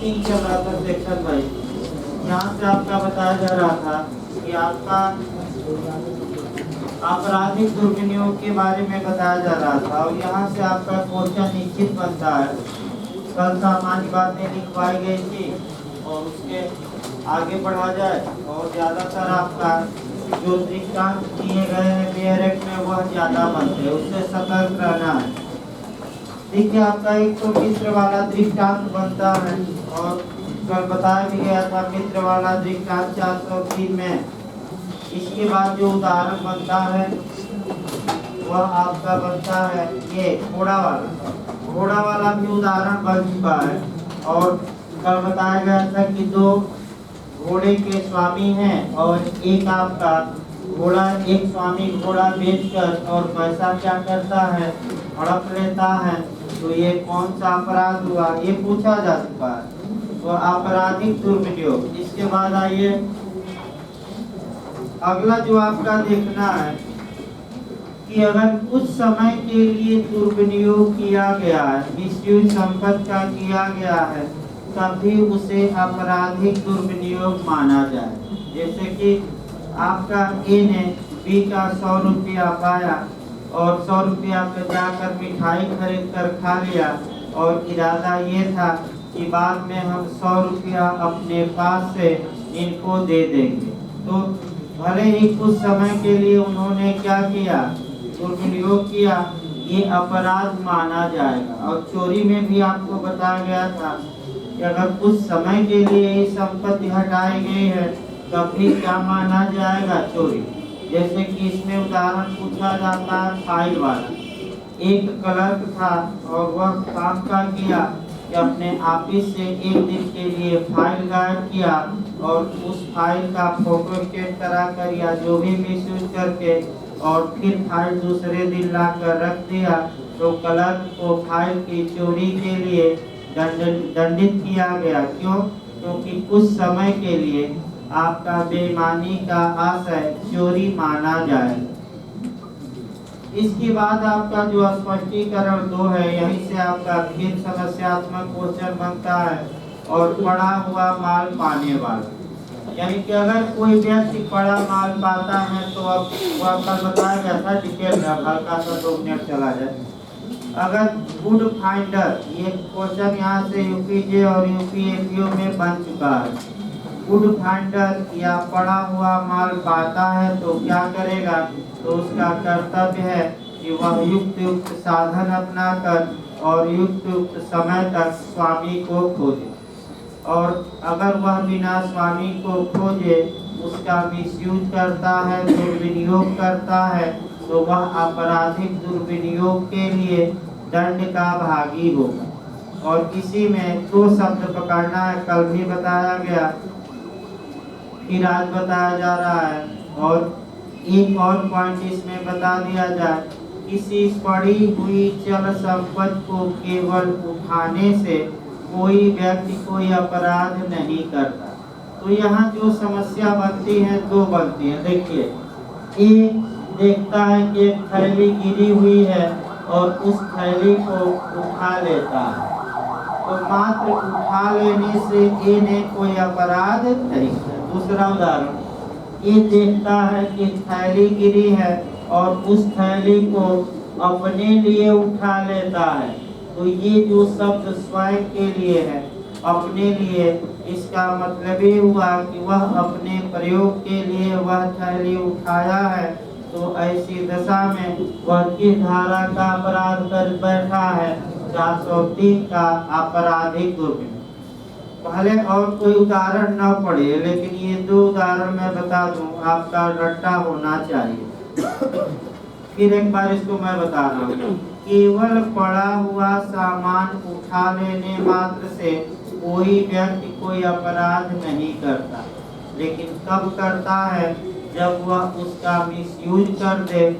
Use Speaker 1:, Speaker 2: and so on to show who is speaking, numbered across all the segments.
Speaker 1: ठीक चल रहा था सेक्शन भाई। यहाँ से आपका बताया जा रहा था कि आपका आपराधिक दुर्विनियोग के बारे में बताया जा रहा था और यहाँ से आपका क्वेश्चन निश्चित बनता है। कल सामान्य बातें लिखवाई गई थी और उसके आगे बढ़ा जाए और ज़्यादातर आपका जो दृष्टांत दिए गए हैं बेहरक में वह ज़्यादा बनते हैं, उससे सतर्क रहना है। देखिए आपका एक तो मित्र वाला दृष्टांत बनता है और कल बताया भी गया था मित्र वाला दृष्टांत 403 में। इसके बाद जो उदाहरण बनता है वह आपका बनता है ये घोड़ा वाला भी उदाहरण बन चुका है और कल बताया गया था कि दो घोड़े के स्वामी हैं और एक आपका एक स्वामी घोड़ा बेचकर और पैसा क्या करता है, हड़प लेता है। तो ये कौन सा अपराध हुआ, ये पूछा जा चुका है। तो आपराधिक दुर्विनियोग। इसके बाद आइए अगला जो आपका देखना है कि अगर कुछ समय के लिए दुर्विनियोग किया गया है, मिसयूज संपत्ति का किया गया है, तभी उसे आपराधिक दुर्विनियोग माना जाए। जैसे कि आपका ए ने बी का 100 रुपया पाया और 100 रुपया पे जाकर मिठाई खरीद कर खा लिया और इरादा ये था कि बाद में हम 100 रुपया अपने पास से इनको दे देंगे। तो भले ही कुछ समय के लिए उन्होंने क्या किया, दुर्विनियोग किया, ये अपराध माना जाएगा। और चोरी में भी आपको बताया गया था कि अगर कुछ समय के लिए ये संपत्ति हटाई गई है तब भी क्या माना जाएगा, चोरी। जैसे कि इसमें उदाहरण पूछा जाता है फाइल वाला। एक क्लर्क था और वह काम का किया कि अपने ऑफिस से एक दिन के लिए फाइल गायब किया और उस फाइल का फोटो स्टेट करा कर या जो भी मिसयूज करके और फिर फाइल दूसरे दिन ला कर रख दिया। तो क्लर्क को फाइल की चोरी के लिए दंडित किया गया। क्यों? क्योंकि कुछ समय के लिए आपका बेईमानी का आशय चोरी माना जाए। इसके बाद आपका जो स्पष्टीकरण 2 है, यहीं से आपका फिर समस्यात्मक क्वेश्चन बनता है और पड़ा हुआ माल पाने वाला। यानी कि अगर कोई व्यक्ति पड़ा माल पाता है तो अब वह कल बताया गया था डिटेल में, हल्का सा 2 मिनट चला जाए। अगर गुड फाइंडर, ये क्वेश्चन यहाँ से यूपीजे और यूपीएपीओ में बन चुका है। गुड फाइंडर या पड़ा हुआ माल पाता है तो क्या करेगा, तो उसका कर्तव्य है कि वह युक्त साधन अपनाकर और युक्त समय तक स्वामी को खोजे। और अगर वह बिना स्वामी को खोजे उसका मिसयूज करता है, दुर्विनियोग करता है, तो वह आपराधिक दुर्विनियोग के लिए दंड का भागी होगा। और इसी में 2 शब्द पकड़ना है, कल भी बताया गया, फिर आज बताया जा रहा है। और एक और पॉइंट इसमें बता दिया जाए, किसी पड़ी हुई चल संपत्ति को केवल उठाने से कोई व्यक्ति कोई अपराध नहीं करता। तो यहाँ जो समस्या बनती है 2 बनती है। देखिए, एक देखता है कि एक थैली गिरी हुई है और उस थैली को उठा लेता है, तो मात्र उठा लेने से ए ने कोई अपराध नहीं किया। दूसरा उदाहरण, ये देखता है कि थैली गिरी है और उस थैली को अपने लिए उठा लेता है, तो ये जो शब्द स्वयं के लिए है, अपने लिए, इसका मतलब ये हुआ कि वह अपने प्रयोग के लिए वह थैली उठाया है। तो ऐसी दशा में वह किस धारा का अपराध कर बैठा है, 403 का आपराधिक दुर्विनियोग। पहले और कोई उदाहरण न पड़े, लेकिन ये 2 उदाहरण मैं बता दूं, आपका रट्टा होना चाहिए। फिर एक बार इसको मैं बता रहा हूँ। केवल पड़ा हुआ सामान उठा लेने मात्र से कोई व्यक्ति कोई अपराध नहीं करता, लेकिन कब करता है, जब वह उसका मिसयूज कर दे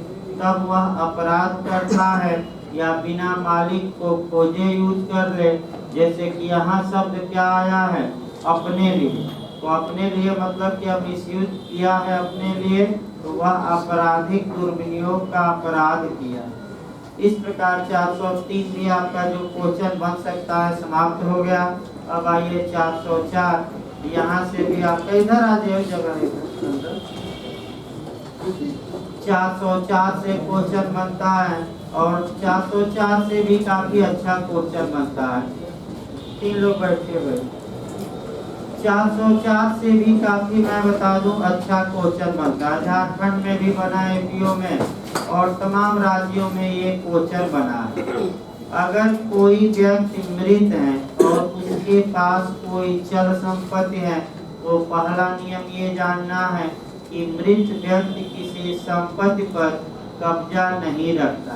Speaker 1: तब वह अपराध करता है, या बिना मालिक को खोजे यूज कर ले। जैसे कि यहाँ शब्द क्या आया है, अपने लिए। तो अपने लिए मतलब कि अब मिसयूज किया है अपने लिए, तो वह आपराधिक दुर्विनियोग का अपराध किया। इस प्रकार 403 भी आपका जो क्वेश्चन बन सकता है समाप्त हो गया। अब आइए 404, यहाँ से भी आपका इधर आ जाए जगह 404 से क्वेश्चन बनता है और 404 से भी काफी अच्छा क्वेश्चन बनता है। 3 लोग बैठे हुए 404 से भी काफी मैं बता दूं अच्छा क्वेश्चन बनता है। झारखंड में भी बना है, एपीओ में और तमाम राज्यों में ये क्वेश्चन बना है। अगर कोई व्यक्ति मृत है और उसके पास कोई चल संपत्ति है तो पहला नियम ये जानना है कि मृत व्यक्ति किसी संपत्ति पर कब्जा नहीं रखता।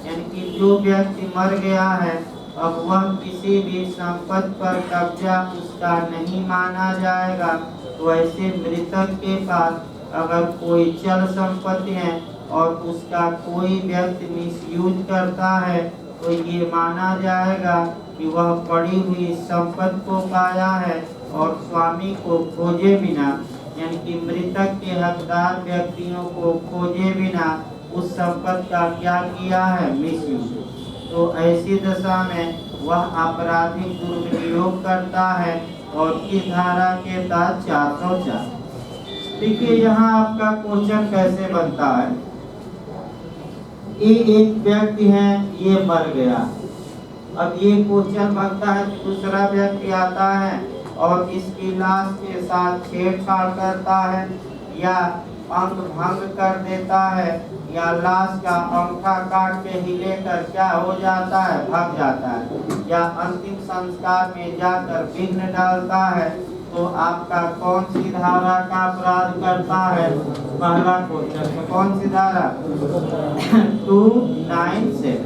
Speaker 1: यानी कि जो व्यक्ति मर गया है अब वह किसी भी संपत्ति पर कब्जा उसका नहीं माना जाएगा। तो ऐसे मृतक के पास अगर कोई चल संपत्ति है और उसका कोई व्यक्ति मिसयूज करता है तो ये माना जाएगा कि वह पड़ी हुई संपत्ति को पाया है और स्वामी को खोजे बिना, यानी कि मृतक के हकदार व्यक्तियों को खोजे बिना उस संपत्ति का क्या किया है, मिसयूज। तो ऐसी दशा में वह आपराधिक दुर्विनियोग करता है और किस धारा के तहत 404। देखिए यहाँ आपका क्वेश्चन कैसे बनता है। ये एक व्यक्ति है, ये मर गया। अब ये क्वेश्चन बनता है कि दूसरा व्यक्ति आता है और इसकी लाश के साथ छेड़छाड़ करता है या अंग भंग कर देता है या लाश का अंगूठा काट के ही लेकर क्या हो जाता है, भाग जाता है या अंतिम संस्कार में जाकर विघ्न डालता है, तो आपका कौन सी धारा का अपराध करता है। पहला क्वेश्चन कौन सी धारा 297।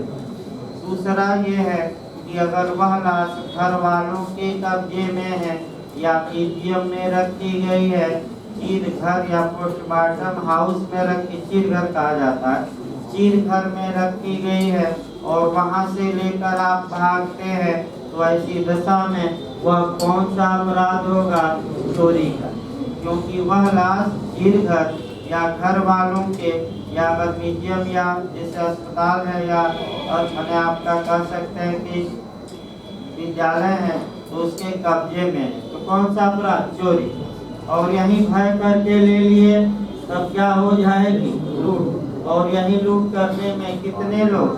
Speaker 1: दूसरा ये है कि अगर वह लाश घर वालों के कब्जे में है या म्यूजियम में रखी गई है, चीर घर या पोस्टमार्टम हाउस में रखी, चीर घर कहा जाता है, चीर घर में रखी गई है और वहां से लेकर आप भागते हैं, तो ऐसी दशा में वह कौन सा अपराध होगा, चोरी का। क्योंकि वह लाश चीर घर या घर वालों के या अगर म्यूजियम या जैसे अस्पताल है या मैंने आपका कह सकते हैं कि विद्यालय है तो उसके कब्जे में है, तो कौन सा अपराध, चोरी। और यही भय करके ले लिए तब क्या हो जाएगी, लूट। और यही लूट करने में कितने लोग,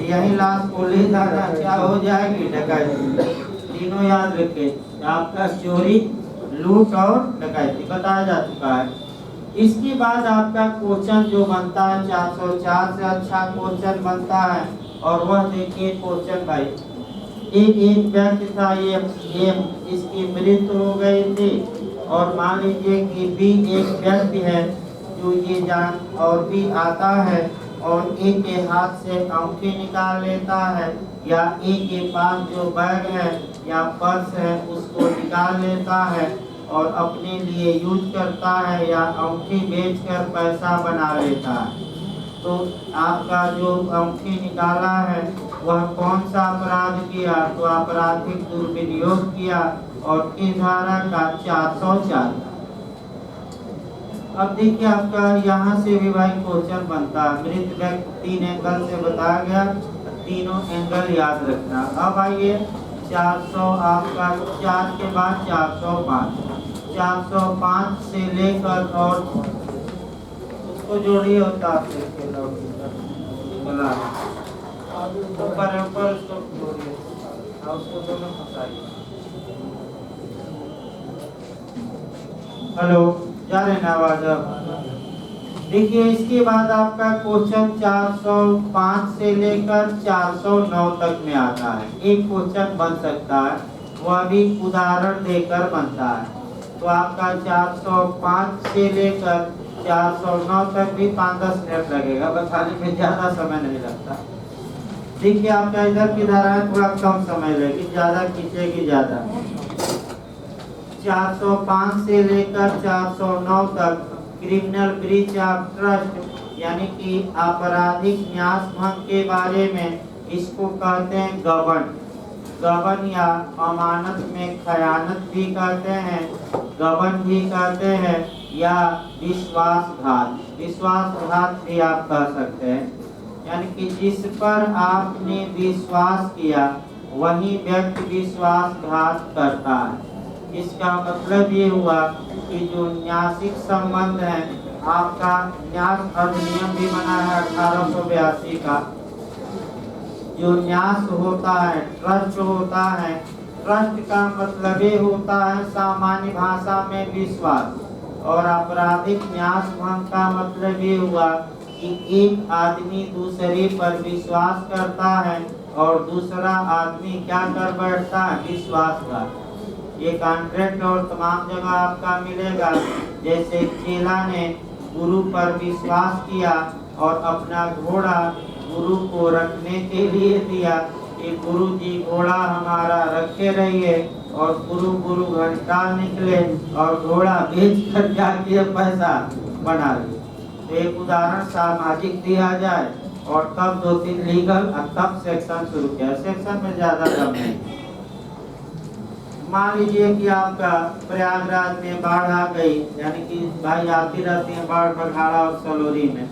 Speaker 1: यही लाश को ले जाना क्या हो जाएगी, डकैती। तीनों याद रखे, आपका चोरी, लूट और डकैती बताया जा चुका है। इसके बाद आपका क्वेश्चन जो बनता है 404 से अच्छा क्वेश्चन बनता है और वह देखिए क्वेश्चन भाई, एक व्यक्ति था, ये इसकी मृत्यु हो गई थी और मान लीजिए कि बी एक व्यक्ति है जो ये जान और भी आता है और ए के हाथ से अंगूठी निकाल लेता है या ए के पास जो बैग है या पर्स है उसको निकाल लेता है और अपने लिए यूज करता है या अंगूठी बेचकर पैसा बना लेता है। तो आपका जो अंगूठी निकाला है वह कौन सा अपराध किया, तो आपराधिक दुर्विनियोग किया और किस धारा का, 404। अब देखिए आपका यहाँ से भी भाई क्वेश्चन बनता है। मृत व्यक्ति 3 एंगल से बताया गया, तीनों एंगल याद रखना। अब आइए 400 आपका 4 के बाद 405, 405 से लेकर और उसको जोड़िए होता ऊपर उसको जोड़िए, उसको दोनों फंसाइए। हेलो, जा रहे ना आवाज। देखिए इसके बाद आपका क्वेश्चन 405 से लेकर 409 तक में आता है। एक क्वेश्चन बन सकता है, वह भी उदाहरण देकर बनता है। तो आपका 405 से लेकर 409 तक भी 5-10 मिनट लगेगा, बताने में ज्यादा समय नहीं लगता। देखिए आपका इधर की धारा है, थोड़ा कम समय लगेगी, ज्यादा खींचेगी ज्यादा। 405 से लेकर 409 तक क्रिमिनल ब्रीच ऑफ ट्रस्ट यानी कि आपराधिक न्यास भंग के बारे में, इसको कहते हैं गबन। गबन या अमानत में खयानत भी कहते हैं, गबन भी कहते हैं या विश्वासघात, विश्वासघात भी आप कह सकते हैं। यानी कि जिस पर आपने विश्वास किया वही व्यक्ति विश्वासघात करता है। इसका मतलब ये हुआ कि जो न्यासिक संबंध है, आपका न्यास अधिनियम भी बना है 1882 का। जो न्यास होता है, ट्रस्ट होता है, ट्रस्ट का मतलब ये होता है सामान्य भाषा में विश्वास। और आपराधिक न्यास भंग का मतलब ये हुआ कि एक आदमी दूसरे पर विश्वास करता है और दूसरा आदमी क्या कर बैठता है, विश्वासघात। ये कॉन्ट्रैक्ट और तमाम जगह आपका मिलेगा। जैसे चेला ने गुरु पर विश्वास किया और अपना घोड़ा गुरु को रखने के लिए दिया कि गुरु जी घोड़ा हमारा रखे रहिए, और गुरु घंटा निकले और घोड़ा बेच कर जाके पैसा बना लिए। तो एक उदाहरण सामाजिक दिया जाए और तब 2-3 लीगल और तब सेक्शन शुरू किया। सेक्शन में ज्यादा कम नहीं। मान लीजिए कि आपका प्रयागराज में बाढ़ आ गई, यानी कि भाई आती रहती है बाढ़ बघाड़ा और सलोरी में,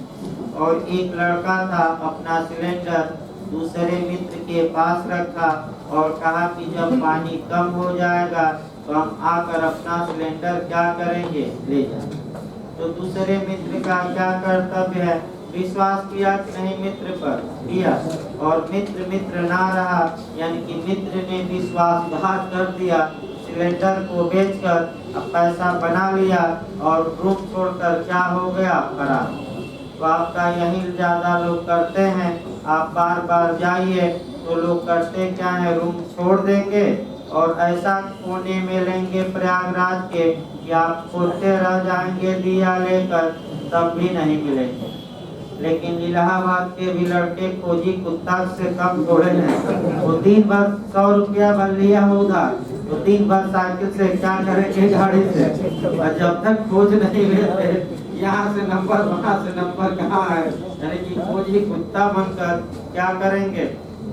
Speaker 1: और एक लड़का था अपना सिलेंडर दूसरे मित्र के पास रखा और कहा कि जब पानी कम हो जाएगा तो हम आकर अपना सिलेंडर क्या करेंगे, ले जाएंगे। तो दूसरे मित्र का क्या कर्तव्य है, विश्वास किया कि नहीं मित्र पर, किया, और मित्र ना रहा, यानी कि मित्र ने विश्वासघात कर दिया, सिलेंडर को बेचकर अब पैसा बना लिया और रूम छोड़कर क्या हो गया, फरार। तो आपका यही ज्यादा लोग करते हैं। आप बार बार जाइए तो लोग करते क्या है, रूम छोड़ देंगे और ऐसा कोने में लेंगे प्रयागराज के कि आप खोजते रह जाएंगे दिया लेकर, तब भी नहीं मिलेंगे। लेकिन इलाहाबाद के भी लड़के खोजी कुत्ता से कम थोड़े हैं। वो दिन भर 100 रुपया भर लिया उधार, तो दिन भर साइकिल से क्या करेंगे, गाड़ी से। और जब तक खोज नहीं लेते, यहाँ से नंबर वहाँ से नंबर कहाँ है, यानी कि खोज ही कुत्ता बनकर क्या करेंगे,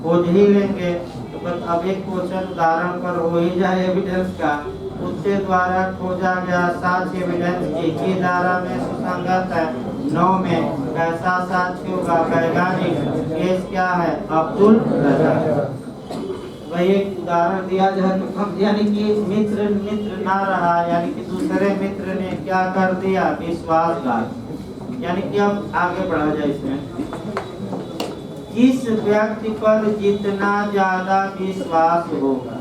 Speaker 1: खोज ही लेंगे। तो बस अब एक क्वेश्चन उदाहरण पर हो ही जाए एविडेंस का। उसके द्वारा खोजा गया साक्ष्य एविडेंस एक ही धारा में सुसंगत है। 9 में कैसा साक्ष्य होगा, वैज्ञानिक केस क्या है, अब्दुल रज़ाक। वही एक उदाहरण दिया जाए तो हम, यानी कि मित्र ना रहा, यानी कि दूसरे मित्र ने क्या कर दिया, विश्वासघात। यानी कि अब आगे बढ़ा जाए इसमें, जिस व्यक्ति पर जितना ज्यादा विश्वास होगा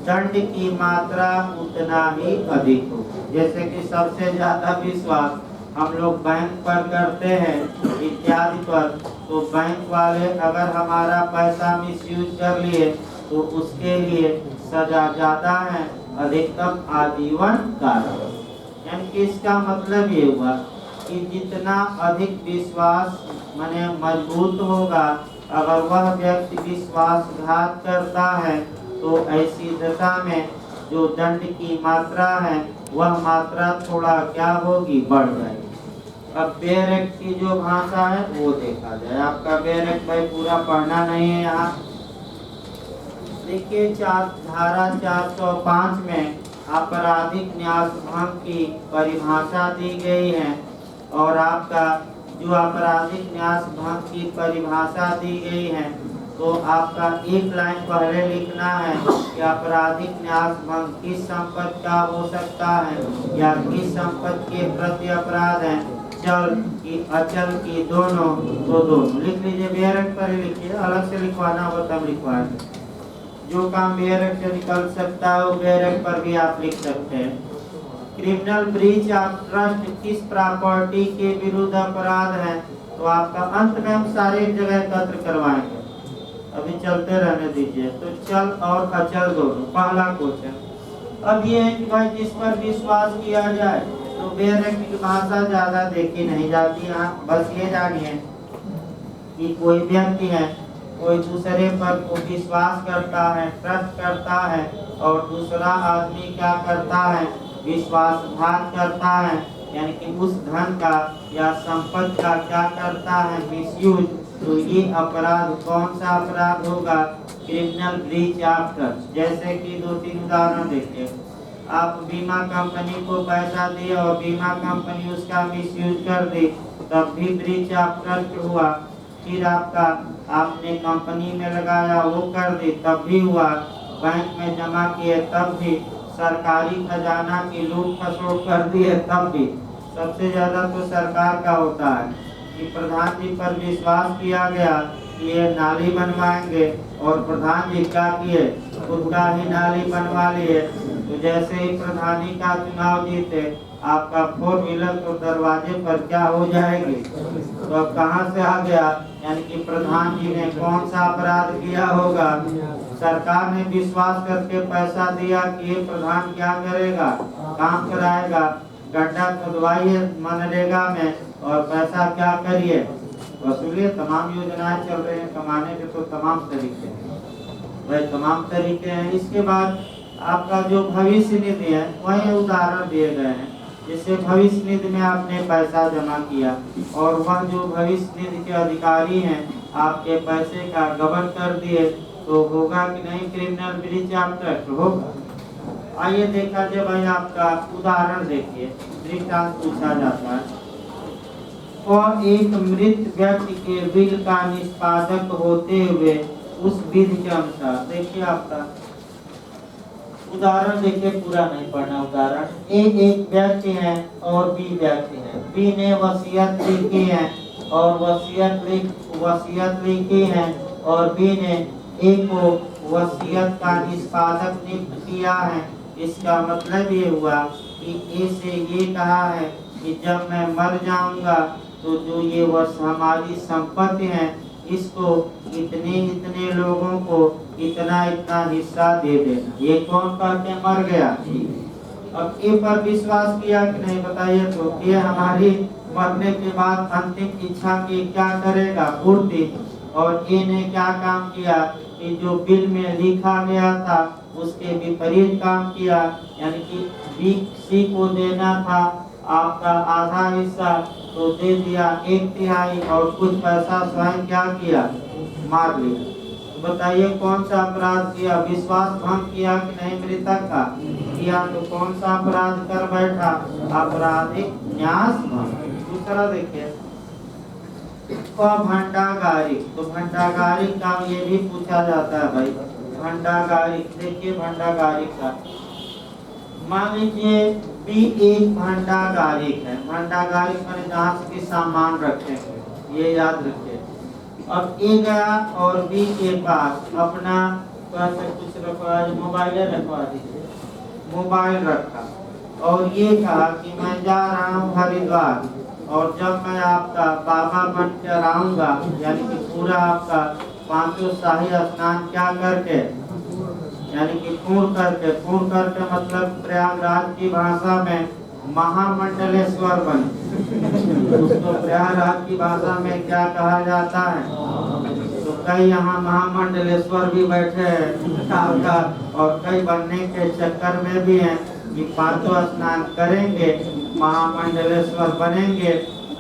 Speaker 1: दंड की मात्रा उतना ही अधिक होगा। जैसे कि सबसे ज्यादा विश्वास हम लोग बैंक पर करते हैं इत्यादि पर, तो बैंक वाले अगर हमारा पैसा मिसयूज कर लिए तो उसके लिए सजा ज्यादा है, अधिकतम आजीवन कारावास। यानी कि इसका मतलब ये हुआ कि जितना अधिक विश्वास माने मजबूत होगा, अगर वह व्यक्ति विश्वासघात करता है तो ऐसी दशा में जो दंड की मात्रा है वह मात्रा थोड़ा क्या होगी, बढ़ जाएगी। अब बेयर एक्ट की जो भाषा है वो देखा जाए। आपका बेयर एक्ट भाई पूरा पढ़ना नहीं है यहाँ। देखिए धारा 405 में आपराधिक न्यास भंग की परिभाषा दी गई है, और आपका जो आपराधिक न्यास भंग की परिभाषा दी गई है तो आपका एक लाइन पहले लिखना है कि आपराधिक न्यास भंग किस संपत्ति का हो सकता है या किस संपत्ति के प्रति अपराध है, चल की अचल की दोनों, तो दोनों लिख लीजिए। बेयर एक्ट पर ही लिखिए, अलग से लिखवाना हो तब लिखवाएंगे। जो काम बेयर एक्ट से निकल सकता है वो बेयर एक्ट पर भी आप लिख सकते हैं। क्रिमिनल ब्रीच ऑफ ट्रस्ट किस प्रॉपर्टी के विरुद्ध अपराध है, तो आपका अंत में हम सारे एक जगह एकत्र करवाएंगे, अभी चलते रहने दीजिए। तो चल और अचल दोनों, पहला क्वेश्चन। अब ये है कि भाई जिस पर विश्वास किया जाए, तो बेयर एक्ट की भाषा ज्यादा देखी नहीं जाती यहाँ। बस ये जानिए कि कोई व्यक्ति है, कोई दूसरे पर विश्वास करता है, ट्रस्ट करता है, और दूसरा आदमी क्या करता है, विश्वासघात करता है, यानी कि उस धन का या संपत्ति का क्या करता है, मिसयूज। तो ये अपराध कौन सा अपराध होगा, क्रिमिनल ब्रीच ऑफ ट्रस्ट। जैसे कि 2-3 उदाहरण देखिए। आप बीमा कंपनी को पैसा दिए और बीमा कंपनी उसका मिसयूज कर दी, तब भी ब्रीच ऑफ ट्रस्ट हुआ। फिर आपका आपने कंपनी में लगाया वो कर दी तब भी हुआ, बैंक में जमा किए तब भी, सरकारी खजाना की लूट खसोट कर दिए तब भी। सबसे ज्यादा तो सरकार का होता है कि प्रधान जी पर विश्वास किया गया कि ये नाली बनवाएंगे और प्रधान जी क्या किए, खुद का ही नाली बनवा लिए। तो जैसे ही प्रधानी का चुनाव जीते आपका 4 व्हीलर तो दरवाजे पर क्या हो जाएगी। तो अब कहाँ से आ गया, यानी कि प्रधान जी ने कौन सा अपराध किया होगा। सरकार ने विश्वास करके पैसा दिया कि ये प्रधान क्या करेगा, काम कराएगा, गड्ढा खुदवाइए मनरेगा में और पैसा क्या करिए वसूलिए। तमाम योजनाएं चल रही हैं, कमाने के तो तमाम तरीके हैं भाई, तमाम तरीके हैं। इसके बाद आपका जो भविष्य निधि है वही उदाहरण दिए गए हैं। जैसे भविष्य निधि में आपने पैसा जमा किया और वह जो भविष्य निधि के अधिकारी हैं आपके पैसे का गबन कर दिए तो होगा कि नहीं, क्रिमिनल ब्रीच ऑफ एक्ट होगा। आइए देखा जाए भाई, आपका उदाहरण देखिए, दृष्टांत पूछा जाता है। और एक मृत व्यक्ति के बिल का निष्पादक होते हुए उस विधि के अनुसार, देखिए आपका उदाहरण देखिए, पूरा नहीं पढ़ना उदाहरण। एक व्यक्ति है और बी व्यक्ति है। बी ने वसीयत लिखी है और वसीयत लिखी है और बी ने ए को वसीयत का निष्पादक नियुक्त किया है। इसका मतलब ये हुआ कि ए से ये कहा है कि जब मैं मर जाऊंगा तो जो ये हमारी संपत्ति है इसको इतने लोगों को इतना हिस्सा दे देना। ये कौन कहते मर गया। अब ए पर विश्वास किया कि नहीं बताइए, तो ये हमारी मरने के बाद अंतिम इच्छा की क्या करेगा, पूर्ति। और ए ने क्या काम किया कि जो बिल में लिखा गया था उसके विपरीत काम किया, यानी कि बी सी को देना था आपका आधा हिस्सा तो दे दिया 1/3 और कुछ पैसा स्वयं क्या किया, मार लिया। बताइए कौन सा अपराध किया, विश्वास भंग किया कि नहीं मृतक का किया, तो कौन सा अपराध कर बैठा, आपराधिक न्यास भंग। दूसरा देखिए भंडागारिक, तो भंडागारिक का ये भी पूछा जाता है भाई। भंडागारिक देखिए, भंडागारिक का मान लीजिए बी एक भंडागारिक है। भंडागारिक मैंने जहाँ से कि सामान रखे, ये याद रखिए। अब ए गया और बी के पास अपना कुछ रखवा, मोबाइल रखवा दीजिए, मोबाइल रखा और ये कहा कि मैं जा रहा हूँ हरिद्वार और जब मैं आपका बाबा बन कर आऊंगा, यानी कि पूरा आपका 500 शाही स्नान क्या करके, यानी कि पूर्ण करके मतलब प्रयागराज की भाषा में महामंडलेश्वर बने। उसको प्रयागराज की भाषा में क्या कहा जाता है, तो कई यहाँ महामंडलेश्वर भी बैठे हैं और कई बनने के चक्कर में भी हैं कि 500 स्नान करेंगे, महामंडलेश्वर बनेंगे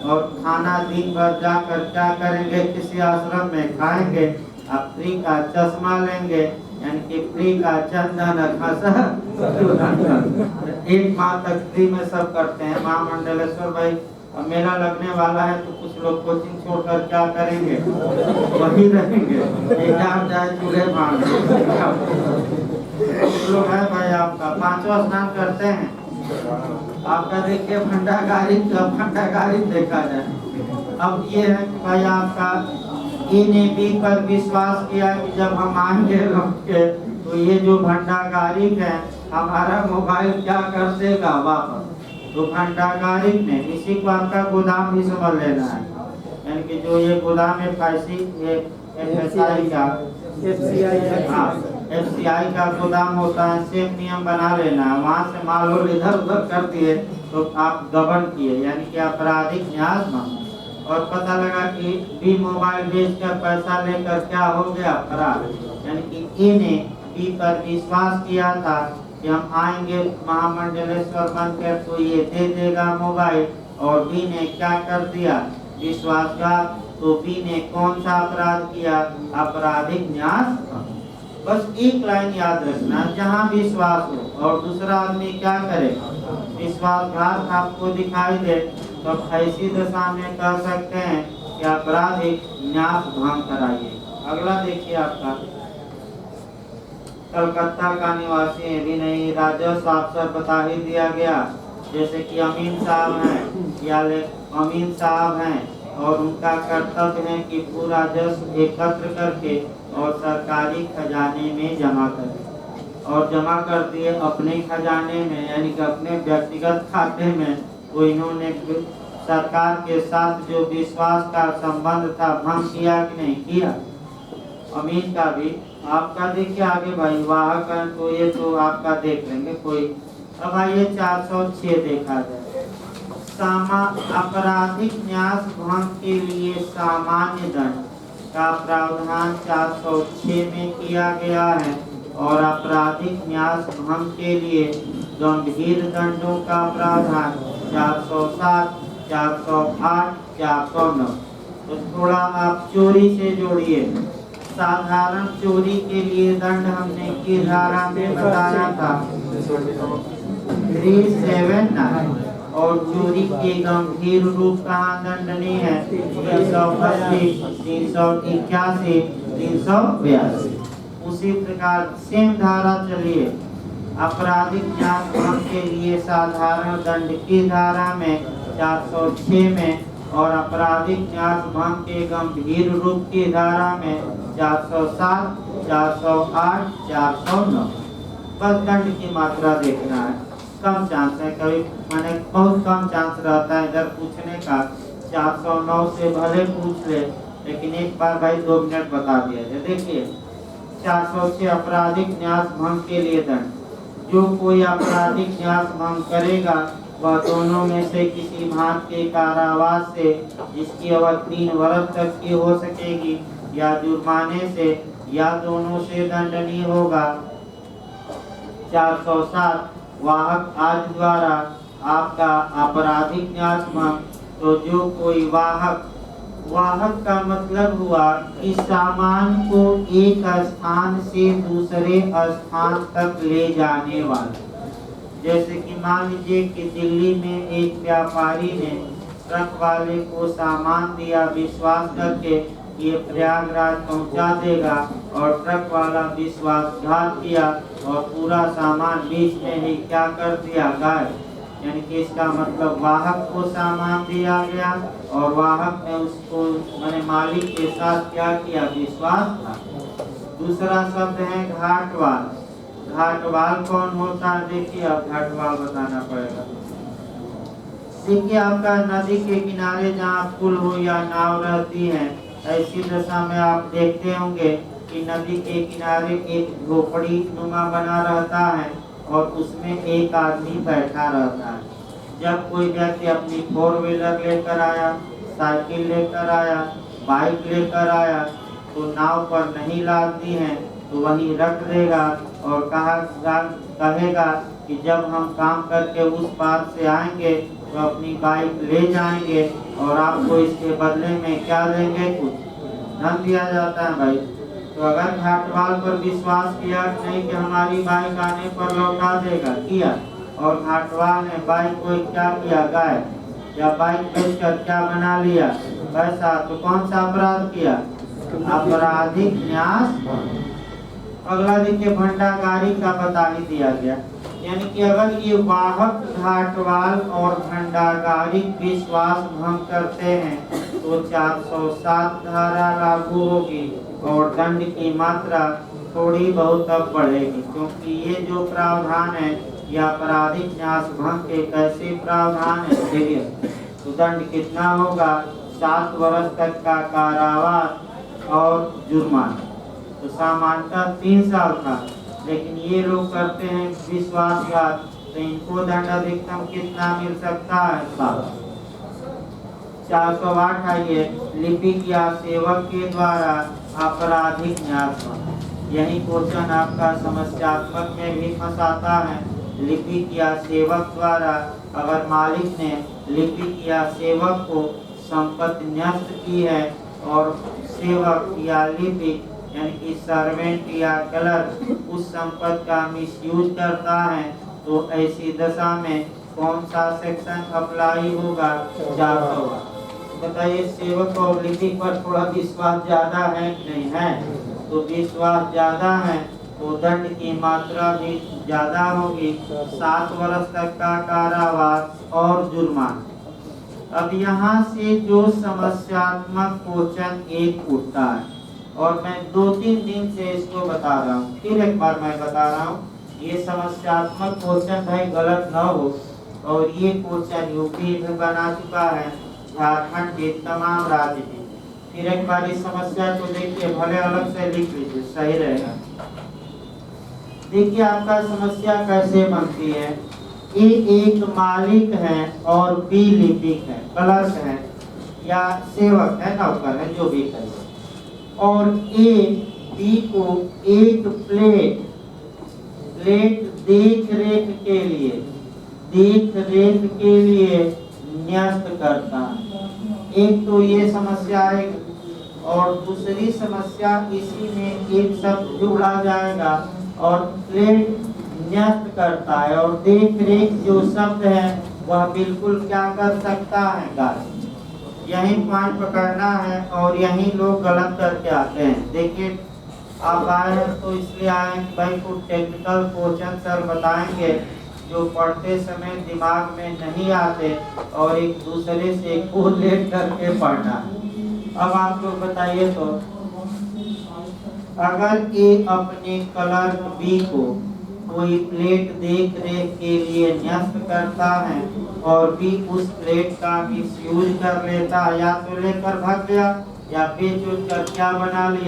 Speaker 1: और खाना दिन भर जाकर क्या करेंगे, किसी आश्रम में खाएंगे, अब फ्री का चश्मा लेंगे, यानी कि फ्री का चंदन एक माह तक फ्री में सब करते हैं महामंडलेश्वर भाई। अब मेला लगने वाला है तो कुछ लोग कोचिंग छोड़कर क्या करेंगे, वही रहेंगे, एग्जाम जाए चूल्हे भाग लोग है भाई। आपका 5वां स्नान करते हैं, आपका देखिए भंडागारिक देखा जाए। अब ये है कि भाई आपका ए ने बी पर विश्वास किया कि जब हम आएंगे लौट के तो ये जो भंडागारिक है हमारा मोबाइल क्या कर देगा वापस। तो भंडागारिक ने, इसी को आपका गोदाम भी समझ लेना है, यानी कि जो ये गोदाम है FCI का गोदाम होता है, सेम नियम बना लेना है। वहाँ से माल और इधर उधर कर दिए तो आप गबन किए, यानी कि आपराधिक न्यास भंग। और पता लगा कि बी मोबाइल बेचकर पैसा लेकर क्या हो गया, फरार। यानी कि ए ने बी पर विश्वास किया था कि हम आएंगे महामंडलेश्वर बनकर तो ये दे देगा मोबाइल, और बी ने क्या कर दिया, विश्वासघात। तो बी ने कौन सा अपराध किया, आपराधिक न्यास। बस एक लाइन याद रखना, जहाँ विश्वास हो और दूसरा आदमी क्या करे, विश्वासघात आपको दिखाई दे, तो ऐसी दशा में कह सकते हैं कि या आपराधिक न्यास भंग कराइए। अगला देखिए आपका कलकत्ता का निवासी है भी नहीं, राजस्व अफसर बता ही दिया गया। जैसे कि अमीन साहब हैं या अमीन साहब हैं और उनका कर्तव्य है कि पूरा राजस्व एकत्र करके और सरकारी खजाने में जमा करें और जमा कर दिए अपने खजाने में यानी कि अपने व्यक्तिगत खाते में। तो इन्होंने सरकार के साथ जो विश्वास का संबंध था भंग किया कि नहीं किया। अमीन का भी आपका देखिए आगे भाई वाहक तो ये तो आपका देख लेंगे कोई। अब आइए 406 देखा जाए। आपराधिक न्यास भंग के लिए सामान्य दंड का प्रावधान 406 में किया गया है और आपराधिक न्यास भंग के लिए गंभीर दंडों का प्रावधान 407, 408, 409। तो थोड़ा आप चोरी से जोड़िए। साधारण चोरी के लिए दंड हमने की धारा में बताया था 379 और चोरी के गंभीर रूप कहाँ दंडनीय है 325, 381, 382। उसी प्रकार सेम धारा चलिए आपराधिक न्यास भंग के लिए साधारण दंड की धारा में 406 में और आपराधिक न्यास भंग के गंभीर रूप की धारा में 407, 408, 409। बस दंड की मात्रा देखना है। कम चांस है, कभी मैंने बहुत कम चांस रहता है इधर पूछने का। 409 से भले पूछ ले लेकिन एक बार भाई 2 मिनट बता दिया जाए। देखिए 406 आपराधिक न्यास भंग के लिए दंड। जो कोई आपराधिक न्यास भंग करेगा वह दोनों में से किसी भांति के कारावास से जिसकी अवधि 3 वर्ष तक की हो सकेगी या जुर्माने से या दोनों से दंडनीय होगा। 407 वाहक आज द्वारा आपका आपराधिक न्यास भंग। तो जो कोई वाहक का मतलब हुआ कि सामान को एक स्थान से दूसरे स्थान तक ले जाने वाला। जैसे कि मान लीजिए कि दिल्ली में एक व्यापारी ने ट्रक वाले को सामान दिया विश्वास करके ये प्रयागराज पहुंचा देगा और ट्रक वाला विश्वासघात किया और पूरा सामान बीच में ही क्या कर दिया गायब। यानी कि इसका मतलब वाहक को सामान दिया गया और वाहक ने उसको मैंने मालिक के साथ क्या किया विश्वास था। दूसरा शब्द है घाटवाल। घाटवाल कौन होता है देखिए अब घाटवाल बताना पड़ेगा। देखिए आपका नदी के किनारे जहाँ पुल हो या नाव रहती है ऐसी दशा में आप देखते होंगे कि नदी के किनारे एक झोपड़ी नुमा बना रहता है और उसमें एक आदमी बैठा रहता है। जब कोई व्यक्ति अपनी 4 व्हीलर लेकर आया, साइकिल लेकर आया, बाइक लेकर आया तो नाव पर नहीं लादनी है तो वहीं रख देगा और कहेगा कि जब हम काम करके उस पार से आएंगे तो अपनी बाइक ले जाएंगे और आपको इसके बदले में क्या देंगे कुछ धन दिया जाता है भाई। तो अगर घाटवाल पर विश्वास किया नहीं कि हमारी बाइक आने पर लौटा देगा किया और घाटवाल ने बाइक को क्या किया गाय या बाइक बेचकर क्या बना लिया पैसा, तो कौन सा अपराध किया आपराधिक न्यास। अगला देखिए भंडागारी का बता ही दिया गया। यानी कि अगर ये वाहक घाटवाल और भंडागारिक विश्वास भंग करते हैं तो 407 धारा लागू होगी और दंड की मात्रा थोड़ी बहुत अब बढ़ेगी क्योंकि ये जो प्रावधान है ये आपराधिक न्यास भंग के कैसे प्रावधान है देखिए। तो दंड कितना होगा 7 वर्ष तक का कारावास और जुर्माना। तो सामान्यतः 3 साल था लेकिन ये लोग करते हैं विश्वासघात तो इनको दंड अधिकतम कितना मिल सकता है 7। 408 आइए लिपिक या सेवक के द्वारा आपराधिक न्यास। यही क्वेश्चन आपका समस्यात्मक में भी फंसाता है। लिपिक या सेवक द्वारा अगर मालिक ने लिपिक या सेवक को संपत्ति न्यस्त की है और सेवक या लिपिक यानी कि सर्वेंट या क्लर्क उस संपत्ति का मिसयूज करता है तो ऐसी दशा में कौन सा सेक्शन अप्लाई होगा 400। बताइए सेवक और लिपिक पर थोड़ा विश्वास ज्यादा है कि नहीं है? तो विश्वास ज्यादा है तो दंड की मात्रा भी ज्यादा होगी, 7 वर्ष तक का कारावास और जुर्माना। अब यहाँ से जो समस्यात्मक क्वेश्चन एक उठता है, और मैं 2-3 दिन से इसको बता रहा हूँ, फिर एक बार मैं बता रहा हूँ, ये समस्यात्मक क्वेश्चन भाई गलत न हो। और ये क्वेश्चन यूपी में बना चुका है, झारखंड के तमाम राज्य में। फिर एक बार इस समस्या को देखिए, भले अलग से लिख लीजिए, सही रहेगा। देखिए आपका समस्या कैसे बनती है। ए एक मालिक है और बी लिपिक है, क्लर्क है या सेवक है, नौकर है, जो भी है। और ए बी को एक प्लेट देख रेख के लिए न्यस्त करता है। एक तो ये समस्या है, और दूसरी समस्या इसी में एक शब्द जुड़ा जाएगा, और प्लेट न्यस्त करता है, और देख रेख जो शब्द है वह बिल्कुल क्या कर सकता है, गाली। यही पॉइंट पकड़ना है, और यही लोग गलत करके आते हैं। देखिए आप आए हैं तो इसलिए आए हैं भाई कुछ टेक्निकल क्वेश्चन सर बताएंगे जो पढ़ते समय दिमाग में नहीं आते, और एक दूसरे से कोरिलेट करके पढ़ना है। अब आप लोग बताइए, तो अगर ए अपने क्लर्क बी को कोई प्लेट देख रेख के लिए न्यस्त करता है, और बी उस प्लेट का मिसयूज कर लेता है, या तो लेकर भाग गया या बेच कर क्या बना लिया,